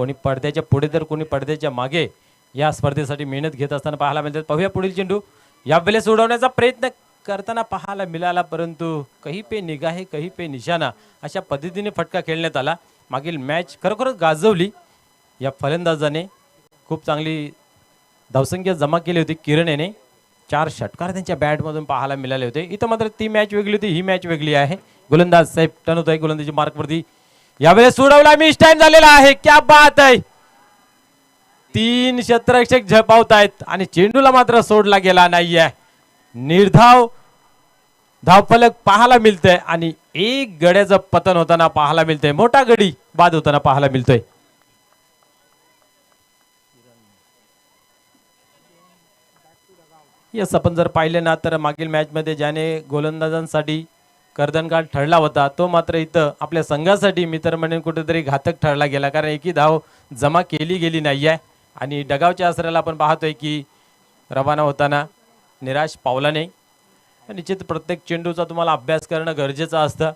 कोणी पडद्याच्या पुढे तर कोणी पडद्याच्या मागे या स्पर्धेसाठी मेहनत घेत असताना पाहायला मिळतात। पाहूया पुढील चेंडू यावेळेस उडवण्याचा प्रयत्न करताना पाहायला मिळाला, परंतु कहीं पे निगाहे कहीं पे निशाणा अशा पद्धतीने फटका खेळण्यात आला। मागील मॅच खरोखरच गाजवली या फलंदाजाने, खूप चांगली धावसंख्या जमा केली होती किरण याने। 4 षटकार त्यांच्या बॅटमधून पाहायला मिळाले होते। इथं मात्र ती मॅच वेगळी होती, ही मॅच वेगळी आहे। गोलंदाज साहेब टर्न होत आहे गोलंदाजी मार्कवरती, यावेळेस सोडवला, मिस टाइम झालेला आहे। क्या बात आहे, 3 क्षेत्ररक्षक झपावतायत आणि चेंडूला मात्र सोडला गेला नाहीये। निर्धाव धावफलक पाहायला मिळतंय आणि एक गड्याचं पतन होताना पाहायला मिळतंय, मोठा गडी बाद होताना पाहायला मिळतोय। यस, आपण जर पाहिले ना तर मागील मॅच मध्ये ज्याने गोलंदाजांसाठी कर्दनकाळ ठरला होता तो मात्र इथं आपल्या संघासाठी मी तर म्हणेन कुठेतरी घातक ठरला गेला, कारण एकही धाव जमा केली गेली नाहीये आणि डगावच्या आसऱ्याला आपण पाहतोय की रवाना होताना निराश पावला नाही। निश्चित प्रत्येक चेंडूचा तुम्हाला अभ्यास करणं गरजेचं असतं,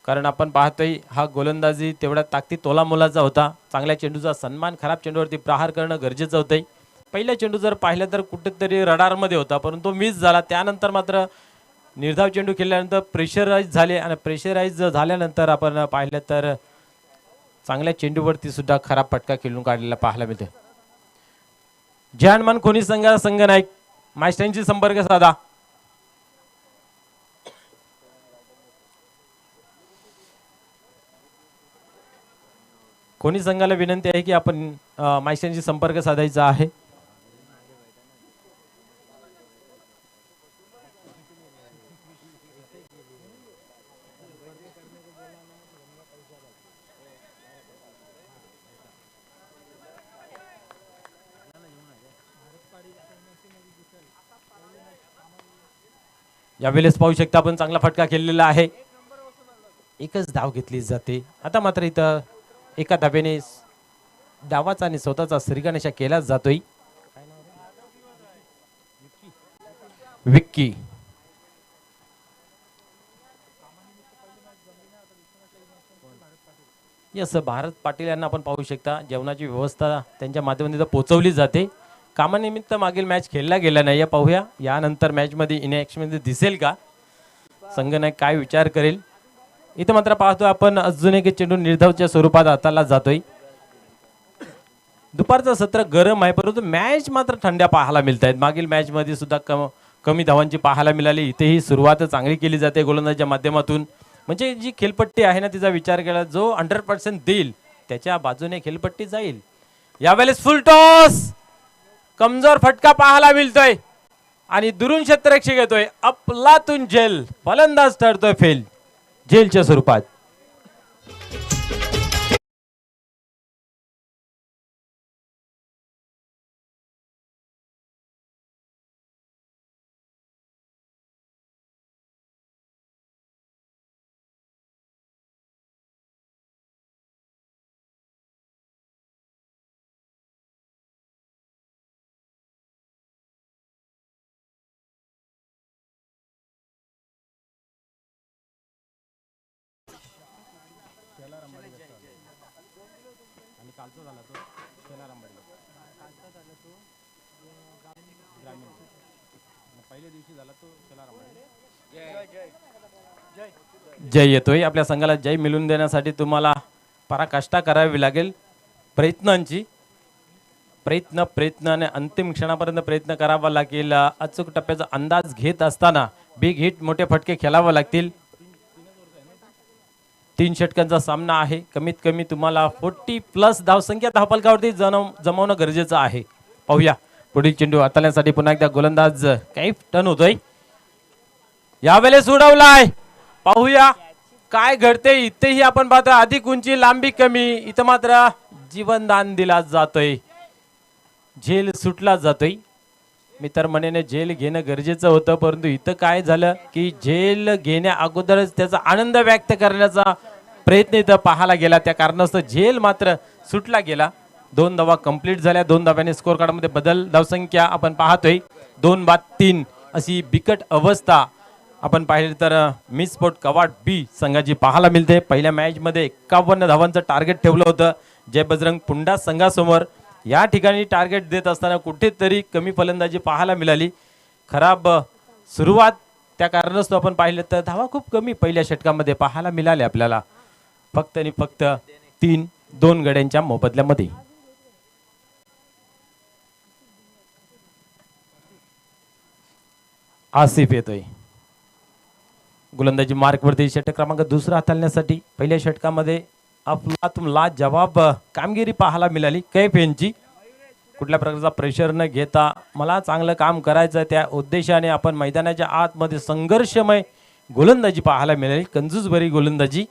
कारण आपण पाहतोय हा गोलंदाजी तेवढ्या ताकदी तोलामोलाचा होता। चांगल्या चेंडूचा सन्मान खराब चेंडूवरती प्रहार करणं गरजेचं होतं। पहिला चेंडू जर पाहिलं तर कुठेतरी रडारमध्ये होता, परंतु मिस झाला। त्यानंतर मात्र निर्धाव चेंडू खेळल्यानंतर प्रेशराईज झाले आणि प्रेशराईज झाल्यानंतर आपण पाहिलं तर चांगल्या चेंडूवरती सुद्धा खराब फटका खेळून काढलेला पाहायला मिळते। जहानमान कोणी संघ नाईक मास्टरांशी संपर्क साधा। कोणी संघाला विनंती आहे की आपण मास्टरांशी संपर्क साधायचा आहे। यावेळेस पाहू शकता आपण चांगला फटका खेळलेला आहे, एकच धाव घेतली जाते। आता मात्र इथं एका धाब्याने डावाचा आणि स्वतःचा श्रीगणेशा केला जातोय। विक्की यस, भारत पाटील यांना आपण पाहू शकता जेवणाची व्यवस्था त्यांच्या माध्यमातून पोहोचवली जाते। कामानिमित्त मागील मॅच खेळला गेला नाही, पाहूया यानंतर मॅच मध्ये इनॅक्शन मध्ये दिसेल का, संघनायक काय विचार करेल। इथं मात्र पाहतो आपण अजून एक चेंडू निर्धावच्या स्वरूपात हाताला जातोय। दुपारचं सत्र गरम आहे, परंतु मॅच मात्र थंड्या पाहायला मिळत आहेत। मागील मॅच मध्ये सुद्धा कमी धावांची पाहायला मिळाली, इथेही सुरुवात चांगली केली जाते गोलंदाजीच्या माध्यमातून। म्हणजे जी खेळपट्टी आहे ना तिचा विचार केला, जो 100% देईल त्याच्या बाजूने खेळपट्टी जाईल। यावेळेस फुल टॉस, कमजोर फटका पाहायला मिळतोय आणि दुरून क्षेत्ररक्षक येतोय अफलातून झेल, फलंदाज ठरतोय फेल झेलच्या स्वरूपात। जय येतोय, आपल्या संघाला जय मिळवून देण्यासाठी तुम्हाला पराकाष्ठा करावी लागेल। प्रयत्न आणि अंतिम क्षणापर्यंत प्रयत्न करावा लागेल। अचूक टप्प्याचा अंदाज घेत असताना बिग हिट मोठे फटके खेळावे लागतील। 3 षटकांचा सामना आहे, कमीत कमी तुम्हाला 40+ धावसंख्या धावफलकावरती जमवणं गरजेचं आहे। पाहूया पुढील चेंडू हाताळण्यासाठी पुन्हा एकदा गोलंदाज काही टर्न होतोय, यावेळेस उडवलाय। पाहूया काय घडते, इथेही आपण पाहतो अधिक उंची लांबी कमी, इथं मात्र जीवनदान दिला जातोय, झेल सुटला जातोय। मी तर म्हणेन झेल घेणं गरजेचं होतं, परंतु इथं काय झालं की झेल घेण्या अगोदरच त्याचा आनंद व्यक्त करण्याचा प्रयत्न इथं पाहायला गेला, त्या कारणास्तव झेल मात्र सुटला गेला। 2 धावा कंप्लीट झाल्या, 2 धाव्याने स्कोर कार्ड मध्ये बदल। धावसंख्या आपण पाहतोय 2-3 अशी बिकट अवस्था आपण पाहिलं तर मिस स्पोर्ट कवाड बी संघाची पाहायला मिळते। पहिल्या मॅच मध्ये 51 धावांचं टार्गेट ठेवलं होतं, जय बजरंग पुंडा संघासमोर या ठिकाणी टार्गेट देत असताना कुठेतरी कमी फलंदाजी पाहायला मिळाली. खराब सुरुवात त्या कारणास्तव आपण पाहिलं तर धावा खूप कमी पहिल्या षटकामध्ये पाहायला मिळाले आपल्याला. फक्त आणि फक्त 3-2 गड्यांच्या मोबदल्यामध्ये. आसिफ येतोय गोलंदाजी मार्कवरती. षटक क्रमांक दुसरा हाताळण्यासाठी पहिल्या षटकामध्ये अफलातून जवाब कामगिरी पाहायला मिळाली कैफ यांची. कुठल्या प्रकारचा प्रेशर न घेता मला चांगलं काम करायचं त्या उद्देशाने आपण मैदानाच्या आतमध्ये संघर्षमय गोलंदाजी पाहायला मिळाली. कंजूसभरी गोलंदाजी.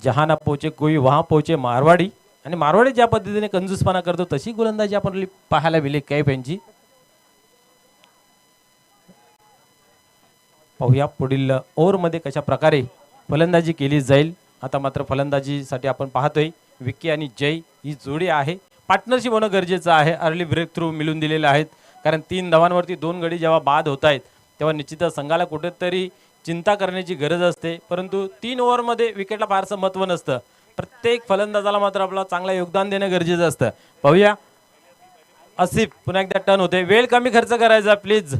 जहां ना पोचे कोई वहां पोचे मारवाडी. आणि मारवाडी ज्या पद्धतीने कंजूसपणा करतो तशी गोलंदाजी आपण पाहायला मिळाली कैफ यांची. पाहूया पुढील ओव्हरमध्ये कशा प्रकारे फलंदाजी केली जाईल. आता मात्र फलंदाजीसाठी आपण पाहतोय विक्की आणि जय ही जोडी आहे. पार्टनरशिप होणं गरजेचं आहे. अर्ली ब्रेक थ्रू मिळून दिलेले आहेत. कारण 3 धावांवरती 2 गडी जेव्हा बाद होत आहेत तेव्हा निश्चितच संघाला कुठेतरी चिंता करण्याची गरज असते. परंतु 3 ओव्हरमध्ये विकेटला फारसं महत्त्व नसतं. प्रत्येक फलंदाजाला मात्र आपला चांगला योगदान देणं गरजेचं असतं. पाहूया आसिफ पुन्हा एकदा टर्न होते. वेळ कमी खर्च करायचा प्लीज.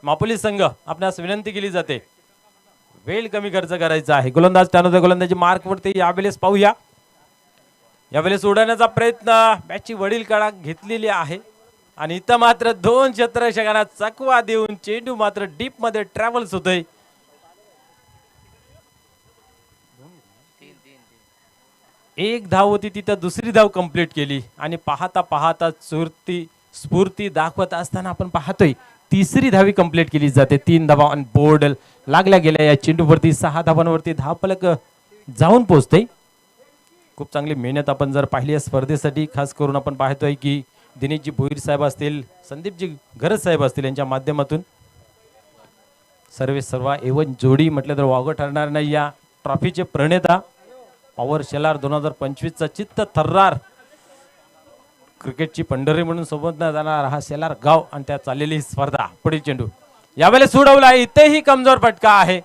मापुली संघ आपणास विनंती केली जाते. वेळ कमी खर्च करायचा आहे. गोलंदाज टर्न होते. गोलंदाजी मार्कवरती यावेळेस पाहूया. यावेळेस उडवण्याचा प्रयत्न बॅटची वडील कडा घेतलेली आहे आणि इथं मात्र 2 क्षेत्ररक्षकांना चकवा देऊन चेंडू मात्र डीप मध्ये ट्रॅव्हल्स होतोय. एक धाव होती तिथं दुसरी धाव कंप्लीट केली आणि पाहता पाहता स्फूर्ती दाखवत असताना आपण पाहतोय तिसरी धावी कंप्लीट केली जाते. 3 धावा ऑन बोर्ड लागल्या गेल्या या चेंडूवरती. 6 धावांवरती धावफलक जाऊन पोहोचते. खूप चांगली मेहनत आपण जर पाहिली या स्पर्धेसाठी. खास करून आपण पाहतोय की दिनेशजी भोईर साहेब असतील, संदीपजी गरज साहेब असतील यांच्या माध्यमातून सर्व एवन जोडी म्हटलं तर वावगं ठरणार नाही. या ट्रॉफीचे प्रणेता पॉवर शेलार 2025 चा चित्त थर्रार क्रिकेटची पंढरी म्हणून सोबतला जाणार हा शेलार गाव आणि त्या चाललेली स्पर्धा. पुढील चेंडू यावेळेस सोडवला. इथेही कमजोर फटका आहे.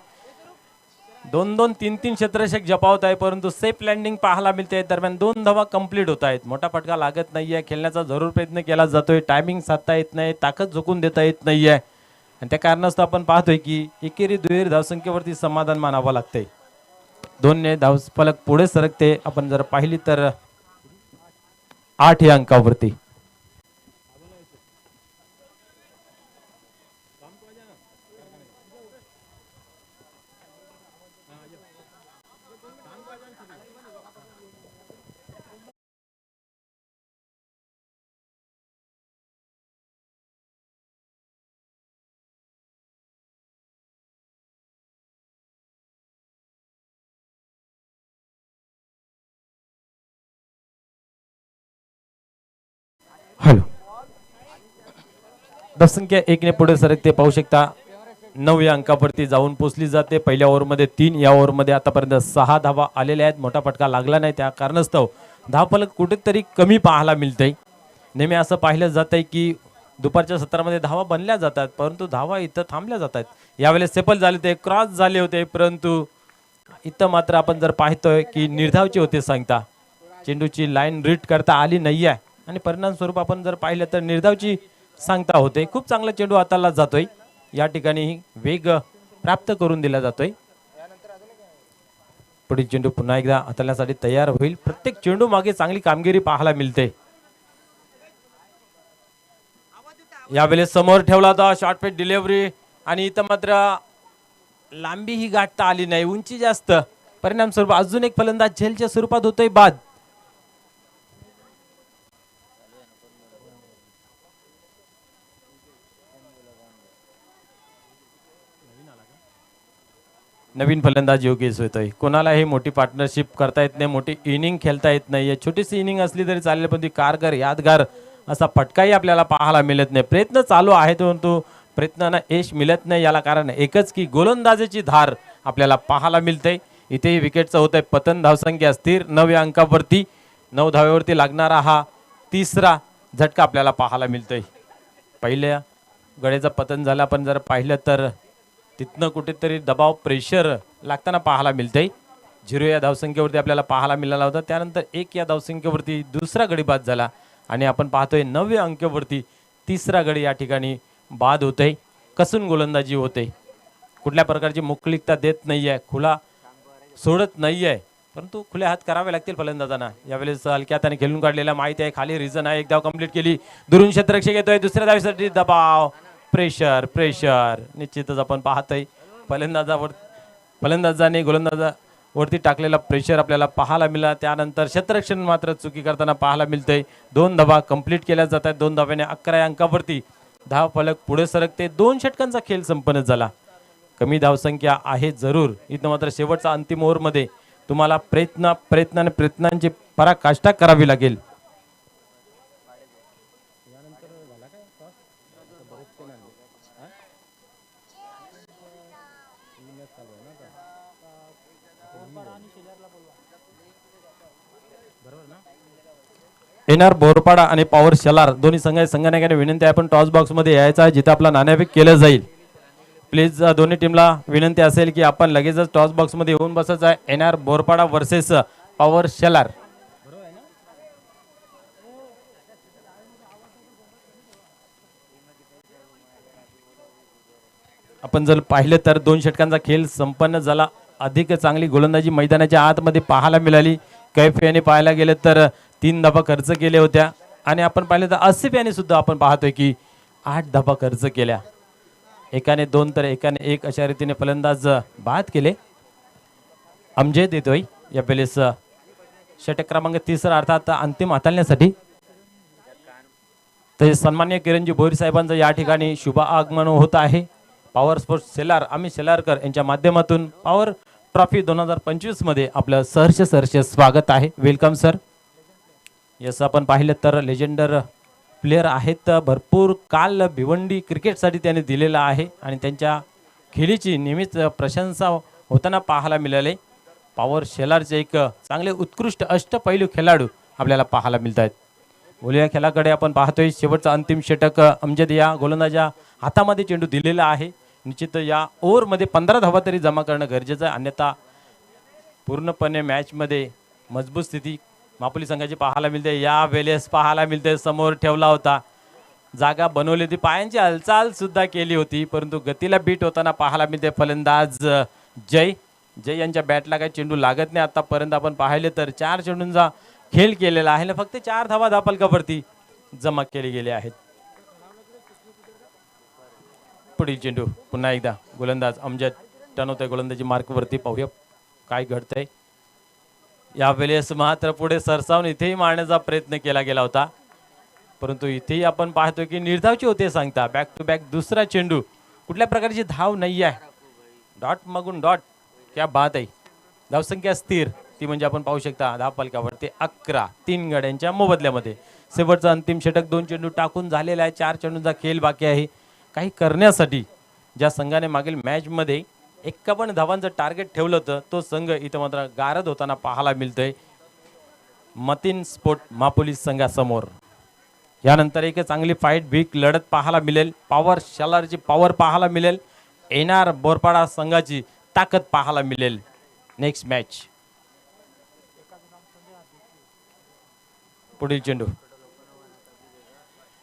2-2 3-3 क्षेत्ररक्षक जपावत आहे परंतु सेफ लँडिंग पाहायला मिळते. दरम्यान 2 धावा कंप्लीट होत आहेत. मोठा फटका लागत नाहीये. खेळण्याचा जरूर प्रयत्न केला जातोय. टायमिंग साधता येत नाही. ताकद झोकून देता येत नाहीये आणि त्या कारणास्तव आपण पाहतोय की एकेरी दुहेरी धावसंख्येवरती समाधान मानावं लागतंय. 2 ने धावफलक पुढे सरकते. आपण जर पाहिली तर 8 या अंकावरती. हॅलो धावसंख्या 1 ने पुढे सरकते. पाहू शकता 9 या अंकावरती जाऊन पोहोचली जाते. पहिल्या ओव्हरमध्ये 3, या ओव्हरमध्ये आतापर्यंत 6 धावा आलेल्या आहेत. मोठा फटका लागला नाही त्या कारणास्तव धावफलक कुठेतरी कमी पाहायला मिळतंय. नेहमी असं पाहिलं जातंय की दुपारच्या सत्रामध्ये धावा बनल्या जातात परंतु धावा इथं थांबल्या जातात. यावेळेस सेपल झाले ते क्रॉस झाले होते परंतु इथं मात्र आपण जर पाहतोय की निर्धावचे होते. सांगता चेंडूची लाईन रीड करता आली नाही आहे आणि परिणाम स्वरूप आपण जर पाहिलं तर निर्धावची सांगता होते. खूप चांगला चेंडू हाताला जातोय. या ठिकाणी वेग प्राप्त करून दिला जातोय. पुढील चेंडू पुन्हा एकदा हाताळण्यासाठी तयार होईल. प्रत्येक चेंडू मागे चांगली कामगिरी पाहायला मिळते. यावेळेस समोर ठेवला होता शॉर्ट पेट डिलिव्हरी आणि इथं मात्र लांबी ही गाठता आली नाही. उंची जास्त परिणाम स्वरूप अजून एक फलंदाज झेलच्या स्वरूपात होतोय बाद. नवीन फलंदाज योगेश होतोय. कोणाला हे मोठी पार्टनरशिप करता येत नाही. मोठी इनिंग खेळता येत नाहीये. छोटीशी इनिंग असली तरी चालेल पण ती कारगर यादगार असा फटकाही आपल्याला पाहायला मिळत नाही. प्रयत्न चालू आहेत परंतु प्रयत्नांना यश मिळत नाही. याला कारण एकच की गोलंदाजीची धार आपल्याला पाहायला मिळते. इथेही विकेटचं होत आहे पतन. धावसंख्या स्थिर 9 या अंकावरती. 9 धावेवरती लागणारा हा तिसरा झटका आपल्याला पाहायला मिळतोय. पहिल्या गड्याचं पतन झालं आपण जर पाहिलं तर तिथनं कुठेतरी दबाव प्रेशर लागताना पाहायला मिळतंय. 0 या धावसंख्येवरती आपल्याला पाहायला मिळाला होता. त्यानंतर 1 या धावसंख्येवरती दुसरा गडी बाद झाला आणि आपण पाहतोय 9व्या अंकावरती तिसरा गडी या ठिकाणी बाद होतोय. कसून गोलंदाजी होते, कुठल्या प्रकारची मोकळीकता देत नाहीये, खुला सोडत नाहीये, परंतु खुले हात करावे लागतील फलंदाजांना. यावेळेस हलक्या हाताने खेळून काढलेला माहिती आहे, खाली रिझन आहे, एक धाव कंप्लीट केली, दुरून क्षेत्ररक्षक येतोय, दुसऱ्या धावीसाठी दबाव, प्रेशर प्रेशर. निश्चितच आपण पाहतोय फलंदाजाने गोलंदाजावरती टाकलेला प्रेशर आपल्याला पाहायला मिळाला. त्यानंतर क्षेत्ररक्षण मात्र चुकी करताना पाहायला मिळतंय. 2 धावा कंप्लीट केल्या जात आहेत. 2 धाव्याने 11 या अंकावरती धाव फलक पुढे सरकते. 2 षटकांचा खेळ संपन्न झाला. कमी धावसंख्या आहे जरूर, इथं मात्र शेवटचा अंतिम ओव्हरमध्ये तुम्हाला प्रयत्नांची पराकाष्ठा करावी लागेल. एनआर बोरपाडा आणि पॉवर शेलार दोन्ही संघाने विनंती आहे, आपण टॉस बॉक्स मध्ये यायचं आहे जिथे आपला नाणेफेक केलं जाईल. प्लीज दोन्ही टीमला विनंती असेल की आपण लगेचच टॉस बॉक्स मध्ये येऊन बसायचं आहे. NR Borpada versus Pawar Shelar. आपण जर पाहिलं तर 2 षटकांचा खेळ संपन्न झाला. अधिक चांगली गोलंदाजी मैदानाच्या आतमध्ये पाहायला मिळाली. कैफ याने पाहायला गेलं तर 3 धावा खर्च केल्या होत्या आणि आपण पाहिलं तर आसिफ याने सुद्धा आपण पाहतोय की 8 धावा खर्च केल्या. एकाने 2 तर एकाने 1 अशा रीतीने फलंदाज बाद केले. अमजेद येतोय या वेळेस षटक क्रमांक 3 अर्थात अंतिम हाताळण्यासाठी. तर सन्माननीय किरणजी भोईर साहेबांचं या ठिकाणी शुभ आगमन होत आहे. पॉवर स्पोर्ट्स शेलार अमित शेलारकर यांच्या माध्यमातून पॉवर ट्रॉफी 2025 मध्ये आपलं सहर्ष स्वागत आहे. Welcome sir. यस, आपण पाहिलं तर लेजेंडर प्लेयर आहेत, भरपूर काल भिवंडी क्रिकेटसाठी त्याने दिलेला आहे आणि त्यांच्या खेळीची नेहमीच प्रशंसा होताना पाहायला मिळाले. पॉवर शेलारचे एक चांगले उत्कृष्ट अष्टपैलू खेळाडू आपल्याला पाहायला मिळत आहेत. बोलूया खेळाकडे. आपण पाहतोय शेवटचा अंतिम षटक अमजद या गोलंदाजा हातामध्ये चेंडू दिलेला आहे. निश्चित या ओव्हरमध्ये 15 धावा तरी जमा करणं गरजेचं आहे, अन्यथा पूर्णपणे मॅचमध्ये मजबूत स्थिती मापुली संघाची पाहायला मिळते. या वेळेस पाहायला मिळते समोर ठेवला होता, जागा बनवली होती, पायांची हालचाल सुद्धा केली होती, परंतु गतीला बीट होताना पाहायला मिळते. फलंदाज जय यांच्या बॅटला काही चेंडू लागत नाही आतापर्यंत. आपण पाहिले तर 4 चेंडूंचा खेळ केलेला आहे, फक्त 4 धावा धावफलकावरती जमा केले गेले आहेत. पुढील चेंडू पुन्हा एकदा गोलंदाज अमजद टनवतोय गोलंदाजी मार्कवरती. पाहूया काय घडतंय. या वेळेस मात्र पुढे सरसावून इथेही मारण्याचा प्रयत्न केला गेला होता, परंतु इथेही आपण पाहतो की निर्धावची होते सांगता. बॅक टू बॅक दुसरा चेंडू, कुठल्या प्रकारची धाव नाही आहे, डॉट मागून डॉट. क्या बात आहे. धावसंख्या स्थिर, ती म्हणजे आपण पाहू शकता धावफलकावरती 11, 3 गड्यांच्या मोबदल्यामध्ये. शेवटचा अंतिम षटक 2 चेंडू टाकून झालेला आहे. 4 चेंडूंचा खेळ बाकी आहे. काही करण्यासाठी ज्या संघाने मागील मॅचमध्ये 51 धावांचं टार्गेट ठेवलं होतं, तो संघ इथं मात्र गारद होताना पाहायला मिळतोय मतीन स्पोर्ट मापोली संघासमोर. यानंतर एक चांगली फाईट भीक लढत पाहायला मिळेल. पॉवर शेलारची पॉवर पाहायला मिळेल, एनआर बोरपाडा संघाची ताकद पाहायला मिळेल. Next match. पुढील चेंडू.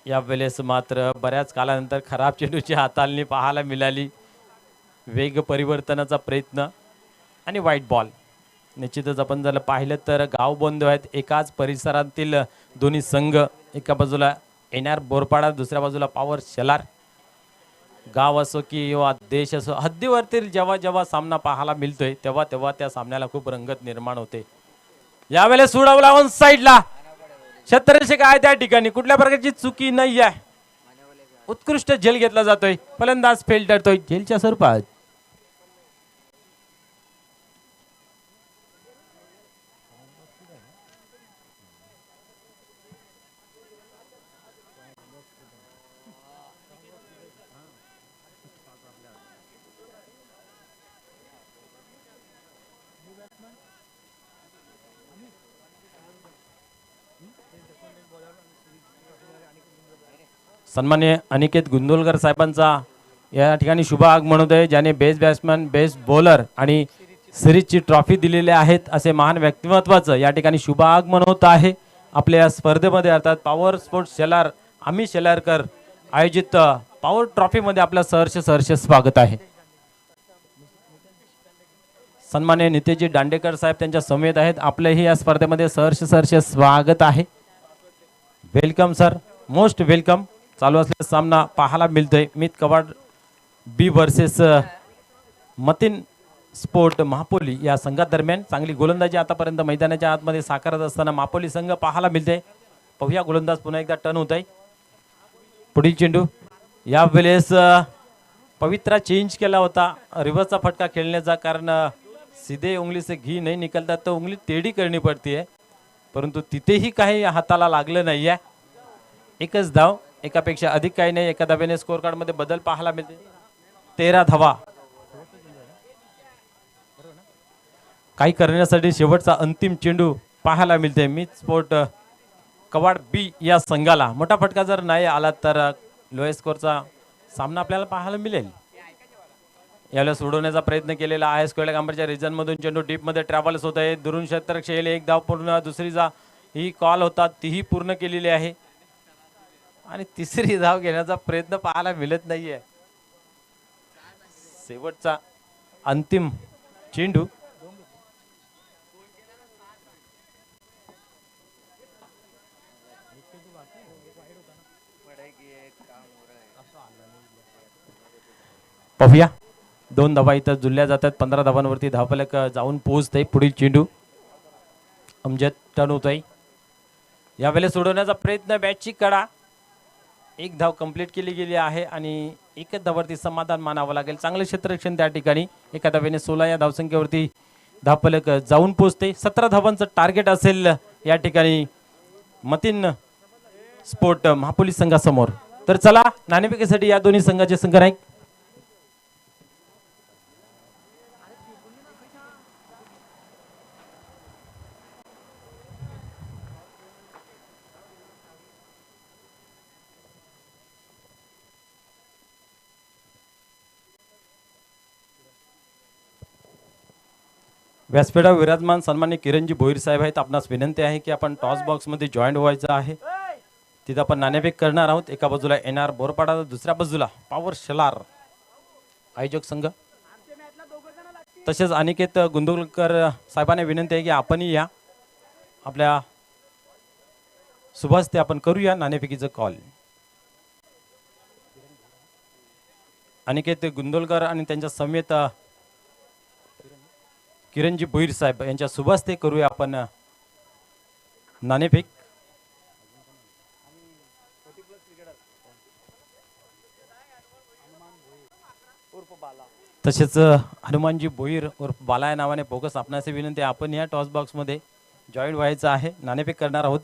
या वेळेस मात्र बऱ्याच काळानंतर खराब चेंडूची हाताळणी पाहायला मिळाली. वेग परिवर्तनाचा प्रयत्न आणि व्हाईट बॉल. निश्चितच आपण जर पाहिलं तर गाव बंधू आहेत, एकाच परिसरातील दोन्ही संघ. एका बाजूला एनआर बोरपाडा, दुसऱ्या बाजूला पॉवर शेलार. गाव असो किंवा देश असो, हद्दीवरतील जेव्हा जेव्हा सामना पाहायला मिळतोय तेव्हा तेव्हा त्या सामन्याला खूप रंगत निर्माण होते. यावेळेस सुडावला ऑन साईडला क्षेत्ररक्षक आहे त्या ठिकाणी, कुठल्या प्रकारची चुकी नाही आहे. उत्कृष्ट झेल घेतला जातोय, फलंदाज फेल ठरतोय झेलच्या स्वरूपात. सन्मान्य अनिकेत गुंदोलकर साहेबांचा या ठिकाणी शुभ आगमन होत आहे, ज्याने बेस्ट बॅट्समॅन, बेस्ट बॉलर आणि सिरीजची ट्रॉफी दिलेली आहेत असे महान व्यक्तिमत्वाचं या ठिकाणी शुभ आगमन होत आहे आपल्या स्पर्धेमध्ये अर्थात पॉवर स्पोर्ट्स शेलार आम्ही शेलारकर आयोजित पॉवर ट्रॉफीमध्ये आपलं सहर्ष स्वागत आहे। सन्माननीय नितेशजी दांडेकर साहेब त्यांच्या समेत आहेत आपलेही या स्पर्धेमध्ये सहर्ष स्वागत आहे। Welcome sir, most welcome. चालू असलेला सामना पाहायला मिळतोय मित कवाड बी वर्सेस मतीन स्पोर्ट मापोली या संघादरम्यान चांगली गोलंदाजी आतापर्यंत मैदानाच्या आतमध्ये साकारत असताना मापोली संघ पाहायला मिळते। पाहूया गोलंदाज पुन्हा एकदा टर्न होत आहे। पुढील चेंडू या वेळेस पवित्रा चेंज केला होता रिव्हर्सचा फटका खेळण्याचा, कारण सीधे उंगली से घी नहीं निकलता तो उंगली टेढ़ी करनी पड़ती है, परंतु तिथेही काही हाताला लागलं नाही आहे। एकच धाव, एकापेक्षा अधिक काही नाही। एका धावेने स्कोर कार्ड मध्ये बदल पाहायला मिळते। 13 धावा काही करण्यासाठी शेवटचा अंतिम चेंडू पाहायला मिळते मित स्पोर्ट कवाड बी या संघाला। मोठा फटका जर नाही आला तर लोएस्ट स्कोरचा सामना आपल्याला पाहायला मिळेल। याला सोडवण्याचा प्रयत्न केलेला आहे स्क्वेअर कांबरच्या रिजन मधून चेंडू डीप मध्ये ट्रॅव्हल्स होत आहे। दुरून क्षेत्ररक्षक येईल, एक धाव पूर्ण, दुसरी जा ही कॉल होता तीही पूर्ण केलेली आहे आणि तिसरी धाव घेण्याचा प्रयत्न पाहायला मिळत नाहीये। शेवटचा अंतिम चेंडू पाहूया। 2 धावा इथं जुळल्या जातात। 15 धावांवरती धावफलक जाऊन पोहोचते। पुढील चेंडू अमजद टर्न होत आहे। यावेळेस सोडवण्याचा प्रयत्न, बॅटची कडा, एक धाव कंप्लीट केली गेली आहे आणि एकच धावावरती समाधान मानावं लागेल। चांगलं क्षेत्ररक्षण त्या ठिकाणी। एका धावेने 16 या धावसंख्येवरती धावफलक जाऊन पोहोचते। 17 धावांचं टार्गेट असेल या ठिकाणी मतीन स्पोर्ट महापोलीस संघासमोर। तर चला नाणेफेकीसाठी या दोन्ही संघाचे संघनायक व्यासपीठावर विराजमान सन्माननीय किरणजी भोईर साहेब आहेत। आपणास विनंती आहे की आपण टॉस बॉक्स मध्ये जॉईन व्हायचं आहे। तिथे आपण नाणेफेक करणार आहोत। एका बाजूला एनआर बोरपाडा, दुसऱ्या बाजूला पॉवर शेलार आयोजक संघ। तसेच अनिकेत गुंदुलकर साहेबांना विनंती आहे की आपणही या आपल्या सुभाष ते आपण करूया नाणेफेकीचं कॉल। अनिकेत गुंदुलकर आणि त्यांच्या समेत किरणजी भोईर साहेब यांच्या सुभास्ते करूया आपण नाणेफेक। तसेच हनुमानजी भोईर उर्फ बाला या नावाने बोगस आपणास विनंती, आपण या टॉस बॉक्स मध्ये जॉईन व्हायचं आहे। नाणेफेक करणार आहोत।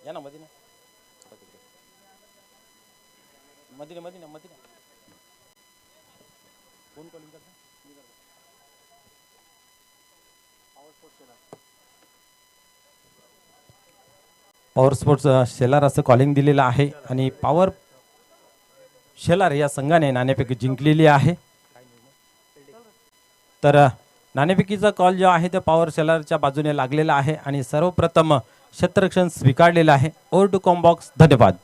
या ना मधीना मधीना मधीना मधीना पॉवर स्पोर्ट्स शेलार असं कॉलिंग दिलेलं आहे आणि पॉवर शेलार या संघाने नाणेफेक जिंकलेली आहे। तर नाणेफेकीचा कॉल जो आहे ते पॉवर शेलारच्या बाजूने लागलेला आहे आणि सर्वप्रथम क्षेत्ररक्षण स्वीकारलेलं आहे। ओव्हर टू कॉम बॉक्स, धन्यवाद।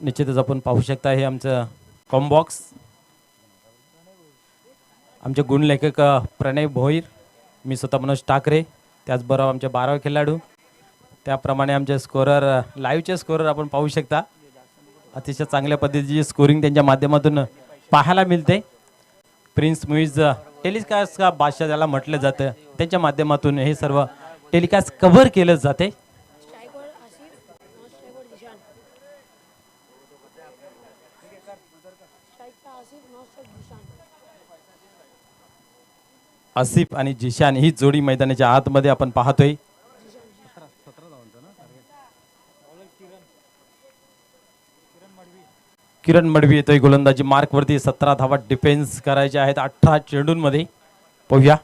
निश्चितच आपण पाहू शकता हे आमचं कॉम बॉक्स। आमचे गुणलेखक प्रणय भोईर, मी स्वतः मनोज ठाकरे, त्याचबरोबर आमचे 12 खेळाडू त्याप्रमाणे आमचे स्कोरर लाईव्हचे स्कोरर आपण पाहू शकता. अतिशय चांगल्या पद्धतीची स्कोरिंग त्यांच्या माध्यमातून पाहायला मिळते. प्रिन्स मुईज टेलिकास्ट का बादशाह ज्याला म्हटलं जातं त्यांच्या माध्यमातून हे सर्व टेलिकास्ट कव्हर केलं जाते. आसिफ आणि जिशान ही जोडी मैदानाच्या आतमध्ये आपण पाहतोय. किरण मडवी येतोय गोलंदाजी मार्कवरती. 17 धावा डिफेन्स करायचे आहेत 18 चेंडूंमध्ये. पाहूया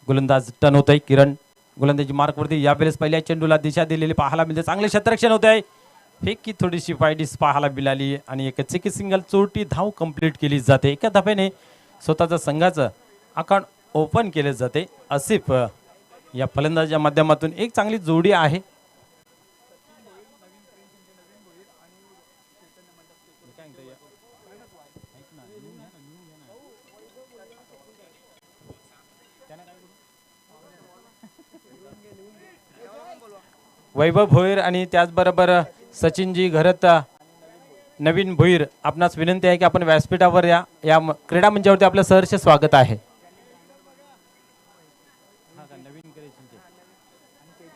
गोलंदाज टर्न होतोय. किरण गोलंदाजी मार्कवरती. यावेळेस पहिल्या चेंडूला दिशा दिलेली पाहायला मिळते. चांगले क्षेत्ररक्षण होत आहे. फेकी थोडीशी फायडीस पाहायला मिळाली आणि एक चेकी सिंगल चोरटी धाव कंप्लीट केली जाते. एका धाब्याने स्वतःच्या संघाचं अकाउंट ओपन केले जाते. आसिफ या फलंदाजाच्या माध्यमातून एक चांगली जोडी आहे. वैभव भोईर आणि त्याचबरोबर सचिनजी घरत नवीन भोईर आपणास विनंती आहे की आपण व्यासपीठावर या क्रीडा मंचावरती आपलं सहर्ष स्वागत आहे.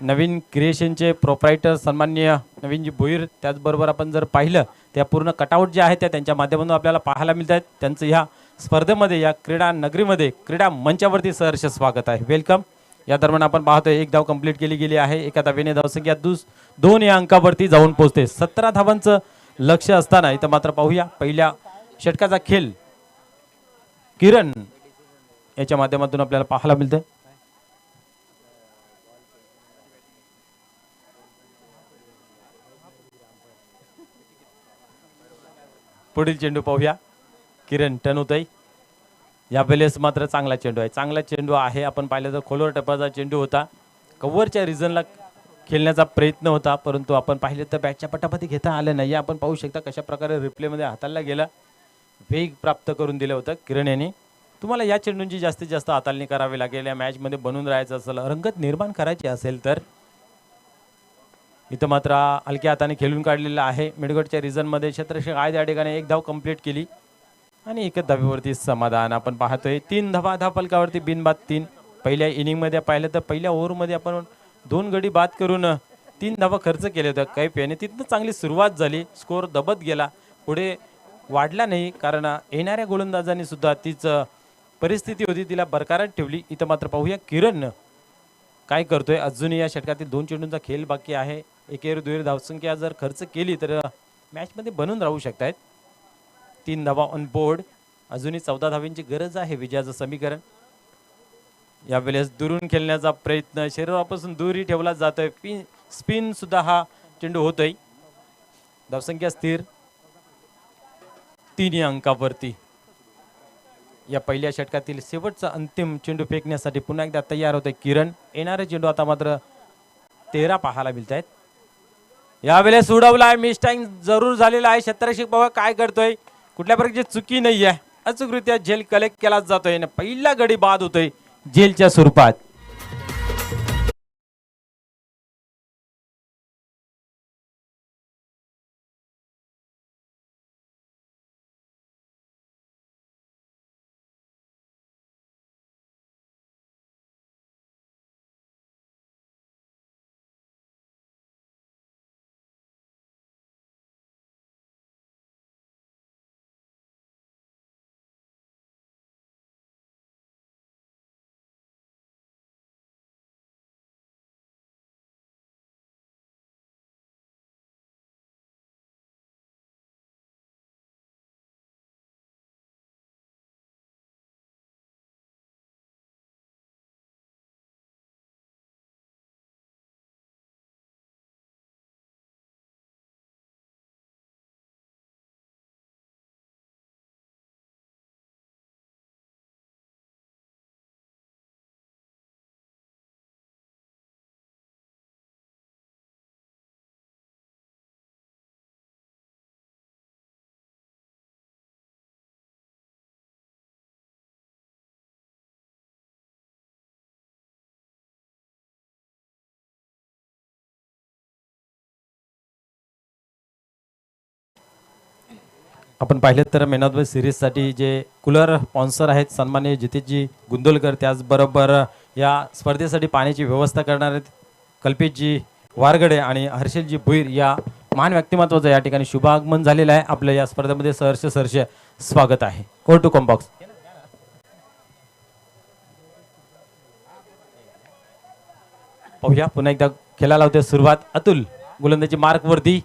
नवीन क्रिएशनचे प्रोप्रायटर सन्माननीय नवीनजी भोईर. त्याचबरोबर आपण जर पाहिलं त्या पूर्ण कटआउट जे आहे त्या त्यांच्या माध्यमातून आपल्याला पाहायला मिळत आहेत. त्यांचं ह्या स्पर्धेमध्ये या क्रीडा नगरीमध्ये क्रीडा मंचावरती सहर्ष स्वागत आहे. वेलकम. या दरम्यान आपण पाहतोय एक धाव कंप्लीट केली गेली आहे. एका धावेने धावसंख्या 2 या अंकावरती जाऊन पोहोचते. 17 धावांचं लक्ष असताना इथं मात्र पाहूया पहिल्या षटकाचा खेळ किरण याच्या माध्यमातून आपल्याला पाहायला मिळतं. पुढील चेंडू पाहूया. किरण टर्न होतोय. यावेळेस मात्र चांगला चेंडू आहे. चांगला चेंडू आहे. आपण पाहिलं तर खोलवर टप्प्याचा चेंडू होता. कव्हरच्या रिजनला खेळण्याचा प्रयत्न होता परंतु आपण पाहिलं तर बॅटच्या पटापटी घेता आलं नाही. आपण पाहू शकता कशा प्रकारे रिप्लेमध्ये हाताळला गेला. वेग प्राप्त करून दिलं होतं किरण यांनी. तुम्हाला या चेंडूंची जास्तीत जास्त हाताळणी करावी लागेल. या मॅचमध्ये बनून राहायचं असेल, रंगत निर्माण करायची असेल तर. इथं मात्र हलक्या हाताने खेळून काढलेलं आहे. मिडगडच्या रिजनमध्ये क्षेत्ररक्षक आहे त्या ठिकाणी एक धाव कंप्लीट केली आणि एकच धावेवरती समाधान. आपण पाहतोय 3 धावा धावफलकावरती बिनबाद 3. पहिल्या इनिंगमध्ये पाहिलं तर पहिल्या ओव्हरमध्ये आपण 2 गडी बाद करून 3 धावा खर्च केले होते कैफ याने. तिथनं चांगली सुरुवात झाली. स्कोर दबत गेला, पुढे वाढला नाही कारण येणाऱ्या गोलंदाजांनी सुद्धा तीच परिस्थिती होती तिला बरकरार ठेवली. इथं मात्र पाहूया किरण काय करतोय. अजूनही या षटकातील 2 चेंडूंचा खेळ बाकी आहे. एकेर दुहेरी धावसंख्या जर खर्च केली तर मॅचमध्ये बनून राहू शकतायत. 3 धावा ऑन बोर्ड. अजूनही 14 धावांची गरज आहे विजयाचं समीकरण. यावेळेस दुरून खेळण्याचा प्रयत्न शरीरापासून दूरही ठेवला जातोय. स्पिन सुद्धा हा चेंडू होतोय. धावसंख्या स्थिर 3 या अंकावरती. या पहिल्या षटकातील शेवटचा अंतिम चेंडू फेकण्यासाठी पुन्हा एकदा तयार होतोय किरण. येणारे चेंडू आता मात्र 13 पाहायला मिळत आहेत. यावेळेस उडवलाय. मिस्टाईंग जरूर झालेला आहे. क्षेत्ररक्षक बाबा काय करतोय. कुठल्या प्रकारची चुकी नाही आहे. अचूकरित्या झेल कलेक्ट केला जातोय. पहिला गडी बाद होतोय झेलच्या स्वरूपात. आपण पाहिलं तर मॅन ऑफ द सिरीजसाठी जे कूलर स्पॉन्सर आहेत सन्माननीय जितेशजी गुंदोलकर, त्याचबरोबर या स्पर्धेसाठी पाण्याची व्यवस्था करणार आहेत कल्पेशजी वारगडे आणि हर्षलजी भुईर या महान व्यक्तिमत्वाचं या ठिकाणी शुभागमन झालेलं आहे. आपल्या या स्पर्धेमध्ये सहर्ष स्वागत आहे. ओर टू कॉम्बॉक्स. पाहूया पुन्हा एकदा खेळायला होते सुरुवात. अतुल गोलंदाजी मार्क वरती,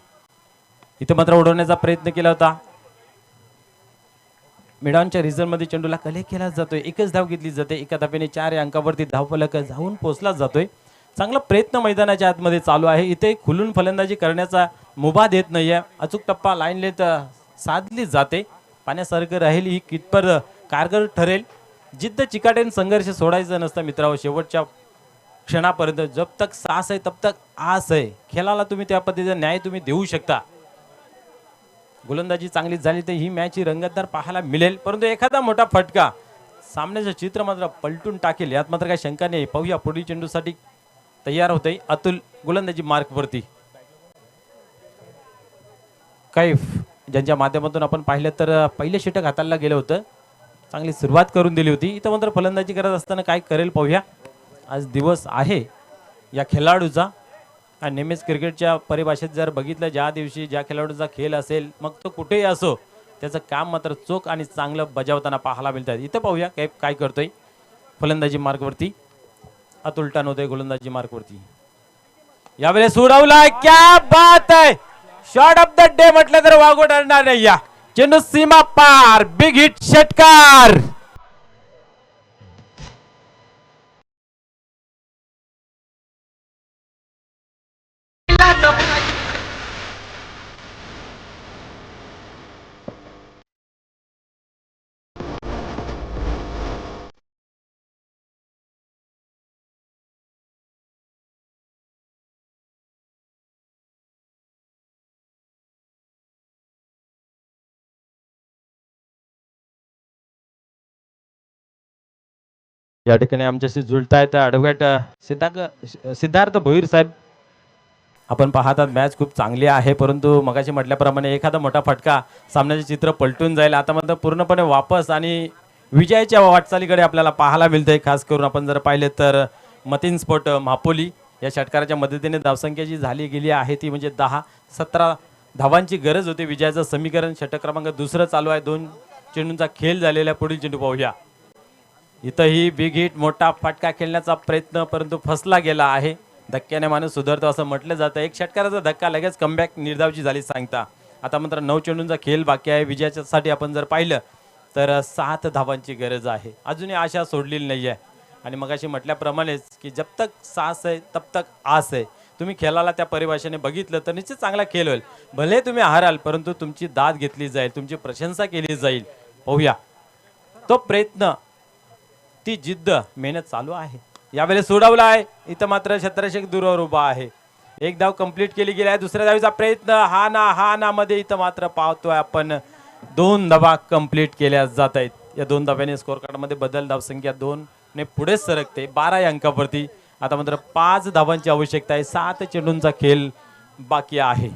इथे मात्र उडवण्याचा प्रयत्न केला होता. मिडॉनच्या रिझल्ट मध्ये चेंडूला कलेक्ट केला जातोय, एकच धाव घेतली जाते, एका धावेने 4 अंकावरती धावफलक जाऊन पोहोचला जातोय. चांगला प्रयत्न मैदानाच्या आतमध्ये चालू आहे. इथे खुलून फलंदाजी करण्याचा मुभा देत नाहीये. अचूक टप्पा लाईन लेत साधली जाते. पाण्यासारखं राहील ही कितपर कारगर ठरेल. जिद्द चिकाटेन संघर्ष सोडायचं नसतं मित्रांनो. शेवटच्या क्षणापर्यंत जब तक सास आहे तब तक आस आहे. खेळाला तुम्ही त्या पद्धतीचा न्याय तुम्ही देऊ शकता. गोलंदाजी चांगली झाली तर ही मॅच ही रंगतदार पाहायला मिळेल, परंतु एखादा मोठा फटका सामन्याचं चित्र मात्र पलटून टाकेल यात मात्र काही शंका नाही. पाहूया पुढील चेंडूसाठी तयार होते अतुल गोलंदाजी मार्क वरती. कैफ ज्यांच्या माध्यमातून आपण पाहिलं तर पहिले षटक हाताला गेलं होतं, चांगली सुरुवात करून दिली होती. इथं मात्र फलंदाजी करत असताना काय करेल पाहूया. आज दिवस आहे या खेळाडूचा आणि नेहमीच क्रिकेटच्या परिभाषेत जर बघितलं ज्या दिवशी ज्या खेळाडूचा खेळ असेल मग तो कुठेही असो त्याचं काम मात्र चोख आणि चांगलं बजावताना पाहायला मिळतात. इथं पाहूया कैफ काय करतोय. फलंदाजी मार्कवरती अतुल टन होते गोलंदाजी मार्कवरती. यावेळेस उडवलाय, क्या बात आहे. शॉट ऑफ द डे म्हटलं तर वागू ठरणार नाही. या चेंडू सीमा पार, बिग हिट षटकार. या ठिकाणी आमच्याशी जुळतायत ॲडव्होकेट सिद्धार्थ भोईर साहेब. आपण पाहतात मॅच खूप चांगली आहे, परंतु मगाशी म्हटल्याप्रमाणे एखादा मोठा फटका सामन्याचे चित्र पलटून जाईल. आता मात्र पूर्णपणे वापस आणि विजयाच्या वाटचालीकडे आपल्याला पाहायला मिळतंय. खास करून आपण जर पाहिले तर मतीन स्पोर्ट मापोली या षटकाराच्या मदतीने धावसंख्या जी झाली गेली आहे ती म्हणजे 10-17 धावांची गरज होती. विजयाचं समीकरण षटक क्रमांक 2 चालू आहे. 2 चेंडूंचा खेळ झालेला. पुढील चेंडू पाहूया. इथंही बिग हिट मोठा फटका खेळण्याचा प्रयत्न, परंतु फसला गेला आहे. धक्क्याने माणूस सुधारतो असं म्हटलं जातं. एक षटकाराचा धक्का लगेच कमबॅक निर्धावची झाली सांगता. आता मात्र 9 चेंडूंचा खेळ बाकी आहे. विजयासाठी आपण जर पाहिलं तर 7 धावांची गरज आहे. अजूनही आशा सोडलेली नाही आहे. आणि मगाशी म्हटल्याप्रमाणेच की जब तक सास आहे तब तक आस आहे. तुम्ही खेळाला त्या परिभाषेने बघितलं तर निश्चित चांगला खेळ होईल. भले तुम्ही हाराल परंतु तुमची दाद घेतली जाईल, तुमची प्रशंसा केली जाईल. पाहूया तो प्रयत्न, ती जिद्द, मेहनत चालू आहे. यावेळेस सोडवला आहे. इथं मात्र क्षेत्ररक्षक दूरवर उभा आहे. एक धाव कंप्लीट केली गेली आहे. दुसऱ्या धावीचा प्रयत्न हा ना मध्ये इथं मात्र पाहतोय आपण 2 धावा कंप्लीट केल्या जात आहेत. या 2 धाव्याने स्कोर कार्ड मध्ये बदल, धावसंख्या 2 ने पुढे सरकते 12 अंकावरती. आता मात्र 5 धावांची आवश्यकता आहे. 7 चेंडूंचा खेळ बाकी आहे.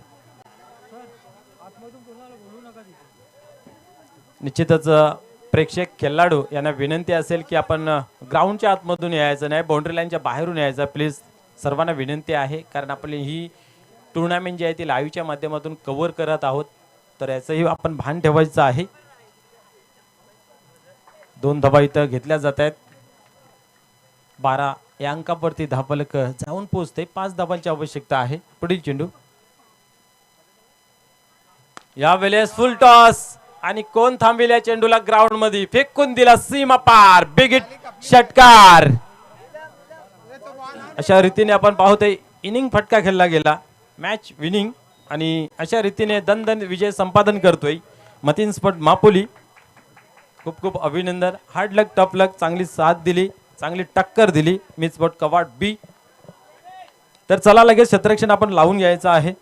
निश्चितच प्रेक्षक खेळाडू यांना विनंती असेल की आपण ग्राउंडच्या आतमधून यायचं नाही, बाउंड्री लाईनच्या बाहेरून यायचं. प्लीज सर्वांना विनंती आहे, कारण आपली ही टुर्नामेंट जी आहे ती लाईव्हच्या माध्यमातून कव्हर करत आहोत, तर याचंही आपण भान ठेवायचं आहे. 2 धावा इथं घेतल्या जात आहेत. 12 या अंकावरती धावफलक जाऊन पोहोचते. 5 धावांची आवश्यकता आहे. पुढील चेंडू. यावेळेस फुल टॉस आणि कोण थांबविल्या चेंडूला ग्राउंड मध्ये फेकून दिला सीमा पार, बिग हिट षटकार. अशा रीतीने आपण पाहतोय इनिंग फटका खेळला गेला, मॅच विनिंग, आणि अशा रीतीने दणदण विजय संपादन करतोय मतीन स्पोर्ट मापोली. खूप खूप अभिनंदन. हार्ड लक, टफ लक, चांगली साथ दिली, चांगली टक्कर दिली मी स्पोर्ट कवाड बी. तर चला लगेच क्षेत्ररक्षण आपण लावून घ्यायचं आहे.